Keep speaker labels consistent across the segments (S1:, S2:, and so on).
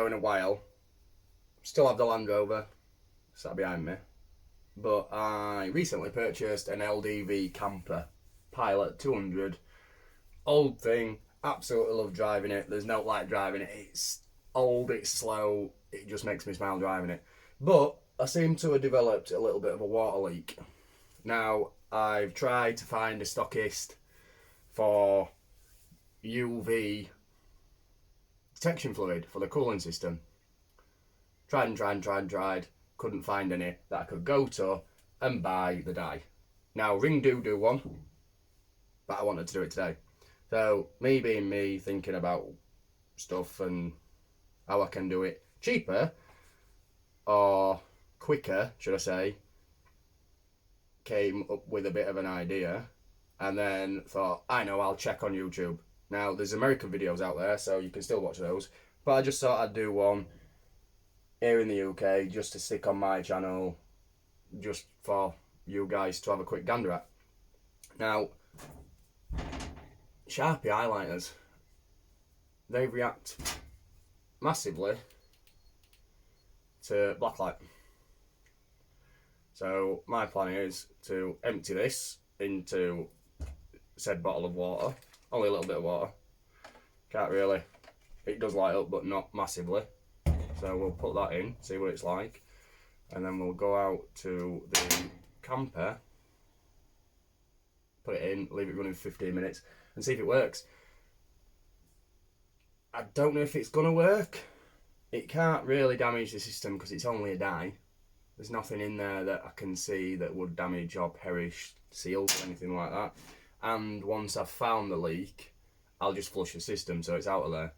S1: video in a while. Still have the Land Rover sat behind me, but I recently purchased an LDV camper, Pilot 200. Old thing, absolutely love driving it. There's no like driving it. It's old, it's slow, it just makes me smile driving it. But I seem to have developed a little bit of a water leak. Now, I've tried to find a stockist for UV detection fluid for the cooling system. Tried. Couldn't find any that I could go to and buy the dye. Now, Ring do one, but I wanted to do it today. So, me being me, thinking about stuff and how I can do it cheaper or quicker, should I say, came up with a bit of an idea and then thought, I know, I'll check on YouTube. Now, there's American videos out there, so you can still watch those, but I just thought I'd do one here in the UK just to stick on my channel, just for you guys to have a quick gander at. Now, Sharpie eyeliners, they react massively to blacklight. So my plan is to empty this into said bottle of water, only a little bit of water, can't really, it does light up but not massively, so we'll put that in, see what it's like, and then we'll go out to the camper, put it in, leave it running for 15 minutes and see if it works. I don't know if it's gonna work. It can't really damage the system because it's only a dye. There's nothing in there that I can see that would damage or perish seals or anything like that. And once I've found the leak, I'll just flush the system so it's out of there.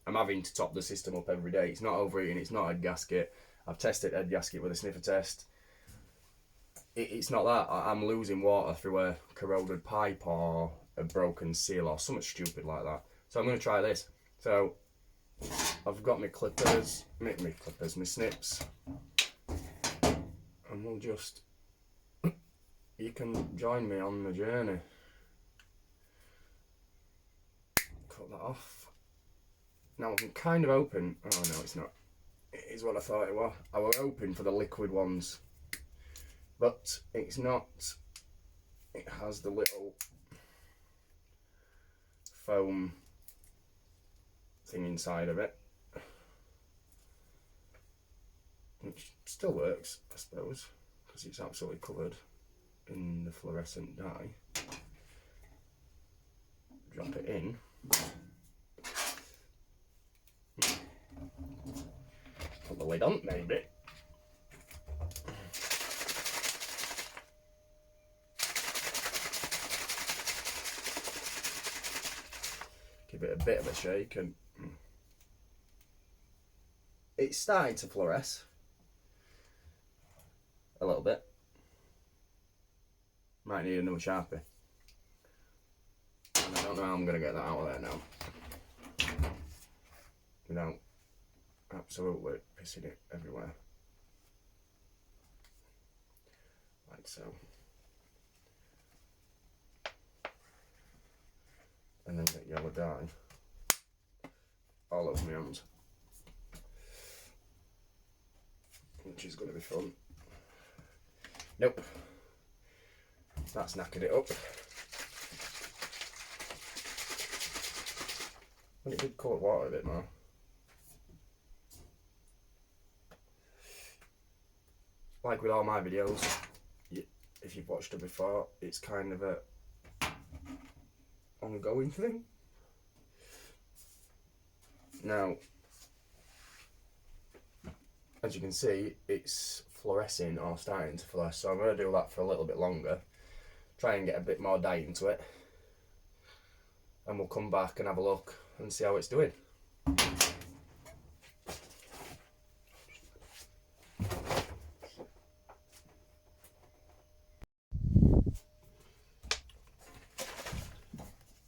S1: I'm having to top the system up every day. It's not overheating, it's not head gasket. I've tested head gasket with a sniffer test. It's not that. I'm losing water through a corroded pipe or a broken seal or something stupid like that. So I'm going to try this. So I've got my clippers, my snips, and we'll just, you can join me on the journey. Cut that off. Now I'm kind of open, oh no it's not, it is what I thought it was. I was hoping for the liquid ones, but it's not. It has the little foam thing inside of it, which still works, I suppose, because it's absolutely covered in the fluorescent dye. Drop it in. Put the lid on, maybe. Give it a bit of a shake and it's starting to fluoresce a little bit. Might need another Sharpie. And I don't know how I'm going to get that out of there now without absolutely pissing it everywhere. Like so. And then get yellow dye all over my hands, which is going to be fun. Nope, that's knackered it up. But it did colour water a bit more. Like with all my videos, if you've watched them before, it's kind of a ongoing thing. Now, as you can see, it's fluorescing or starting to fluoresce, so I'm going to do that for a little bit longer, try and get a bit more dye into it, and we'll come back and have a look and see how it's doing.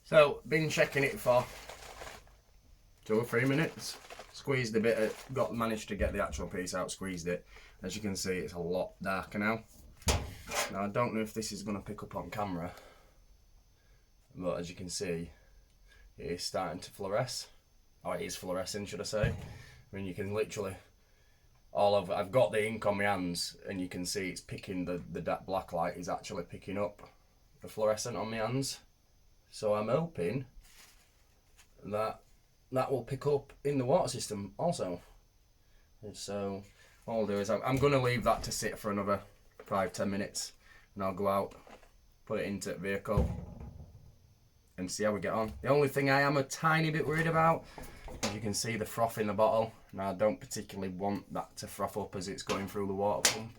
S1: So, been checking it for 2 or 3 minutes. Squeezed a bit, managed to get the actual piece out, squeezed it. As you can see, it's a lot darker now. Now, I don't know if this is going to pick up on camera, but as you can see, it is starting to fluoresce. Or it is fluorescing, should I say. I mean, you can literally I've got the ink on my hands, and you can see it's picking the black light is actually picking up the fluorescent on my hands. So I'm hoping that will pick up in the water system also. And so all I'll do is I'm going to leave that to sit for another 5-10 minutes, and I'll go out, put it into the vehicle, and see how we get on. The only thing I am a tiny bit worried about, as you can see, the froth in the bottle. Now, I don't particularly want that to froth up as it's going through the water pump,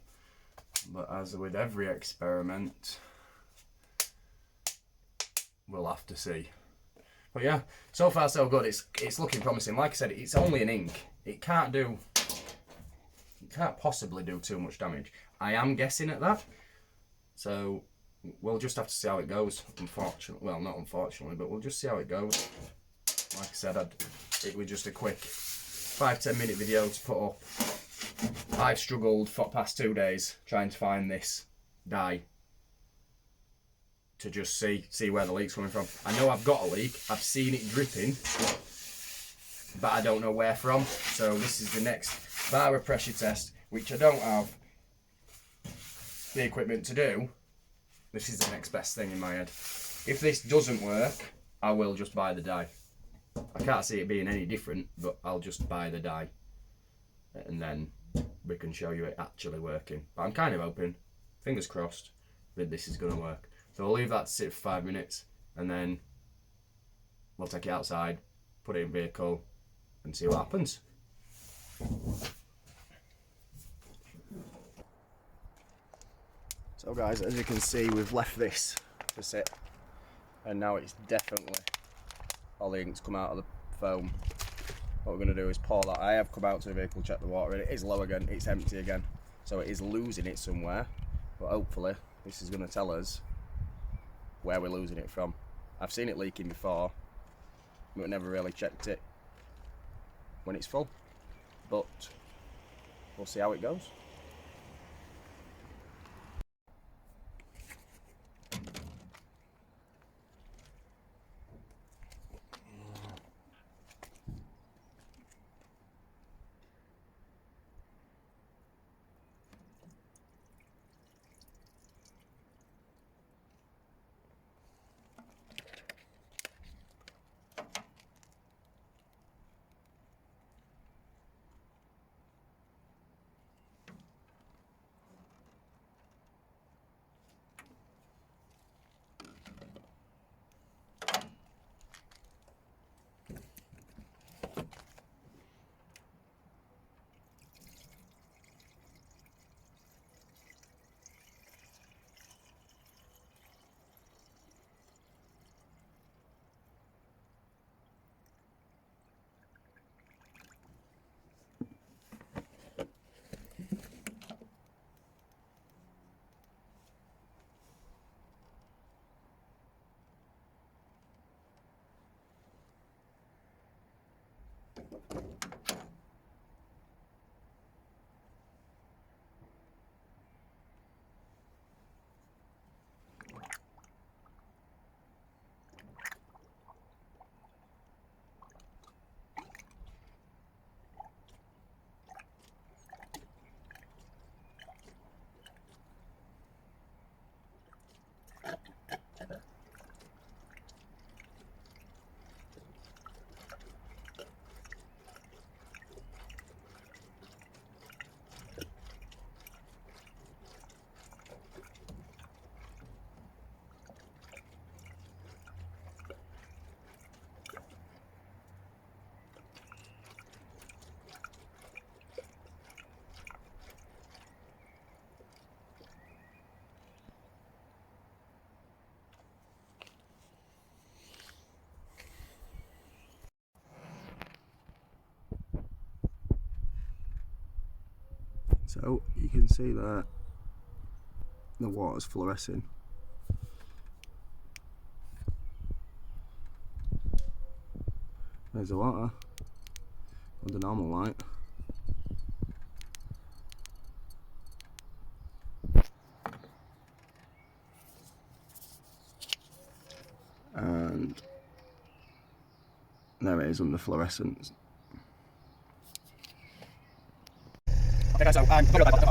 S1: but as with every experiment, we'll have to see. But yeah, so far so good. It's looking promising. Like I said, it's only an ink. It can't possibly do too much damage. I am guessing at that, so we'll just have to see how it goes. Unfortunately, well, not unfortunately, but we'll just see how it goes. Like I said, it was just a quick 5-10 minute video to put up. I've struggled for the past 2 days trying to find this dye to just see where the leak's coming from. I know I've got a leak. I've seen it dripping, but I don't know where from. So this is the next bar of pressure test, which I don't have the equipment to do. This is the next best thing in my head. If this doesn't work, I will just buy the dye. I can't see it being any different, but I'll just buy the dye, and then we can show you it actually working. But I'm kind of hoping, fingers crossed, that this is going to work. So we'll leave that to sit for 5 minutes, and then we'll take it outside, put it in vehicle, and see what happens. So guys, as you can see, we've left this to sit, and now it's definitely all the ink's come out of the foam. What we're going to do is pour that. I have come out to the vehicle, check the water, and it is low again, it's empty again, so it is losing it somewhere, but hopefully this is going to tell us where we're losing it from. I've seen it leaking before, but never really checked it when it's full, but we'll see how it goes. So you can see that the water's fluorescing. There's the water with the normal light. And there it is on the fluorescence. Okay, so I'm going to go back to the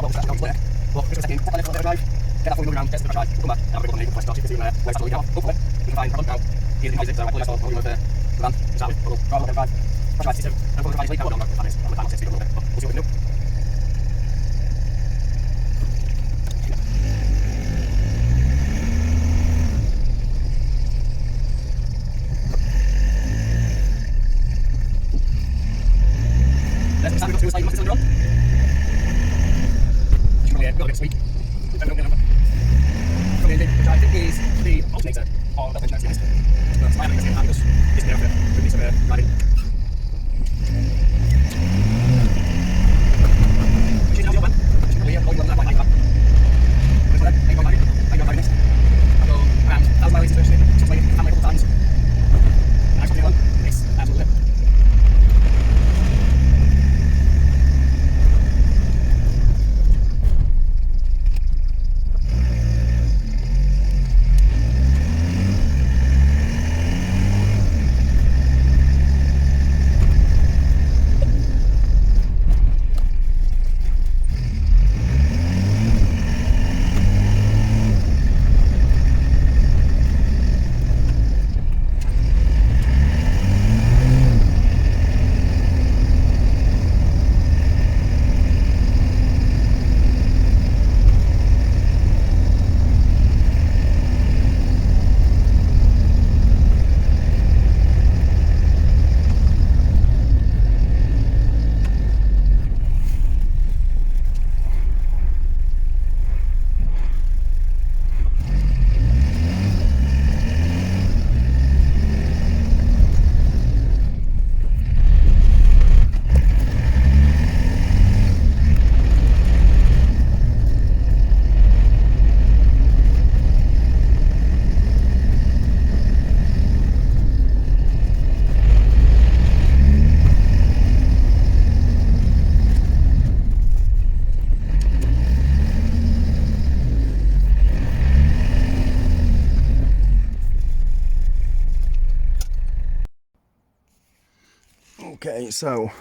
S1: but just a second, step on the drive, get that fully moving around, get to the drive, we'll come back, and have a quick look at the question, you can see where it's actually going. Hopefully, we can find front now. Here's the music, so I pull this off, we'll move the van, exactly, we'll drive a little bit, press right, C2, and we'll try to sleep, I don't know what that is, I'm going to speed up a little bit, but we'll see what we can do. Let's go to a slide, on. It's really a little bit sweet. From the engine, which I think is the alternator on the engine, to be honest. But I haven't got this is the outfit for this driving. She's now the open. She's probably here, all the ones that I like that. Which one then? I go driving this. I'll go around 1,000 miles into the just like it, family a couple times. And actually, it's absolutely it. Okay, so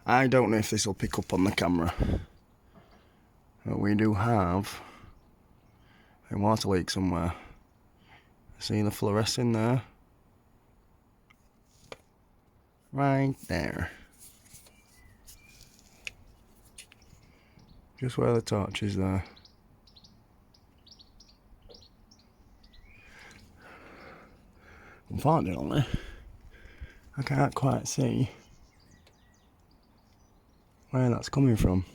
S1: I don't know if this will pick up on the camera, but we do have a water leak somewhere. See the fluorescing there? Right there. Just where the torch is there. Unfortunately, I can't quite see where that's coming from,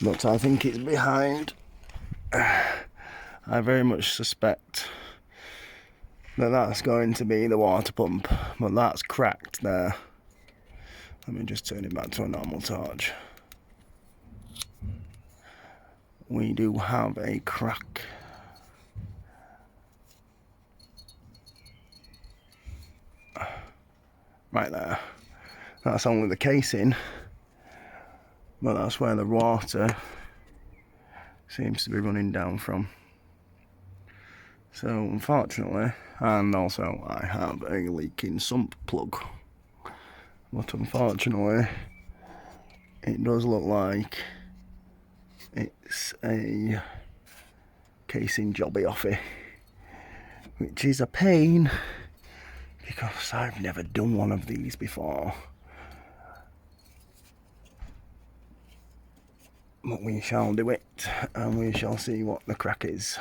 S1: but I think it's behind. I very much suspect that that's going to be the water pump, but that's cracked there. Let me just turn it back to a normal torch. We do have a crack. Right there. That's only the casing, but that's where the water seems to be running down from. So unfortunately, and also I have a leaking sump plug, but unfortunately it does look like it's a casing jobby offy, which is a pain because I've never done one of these before. But we shall do it, and we shall see what the crack is.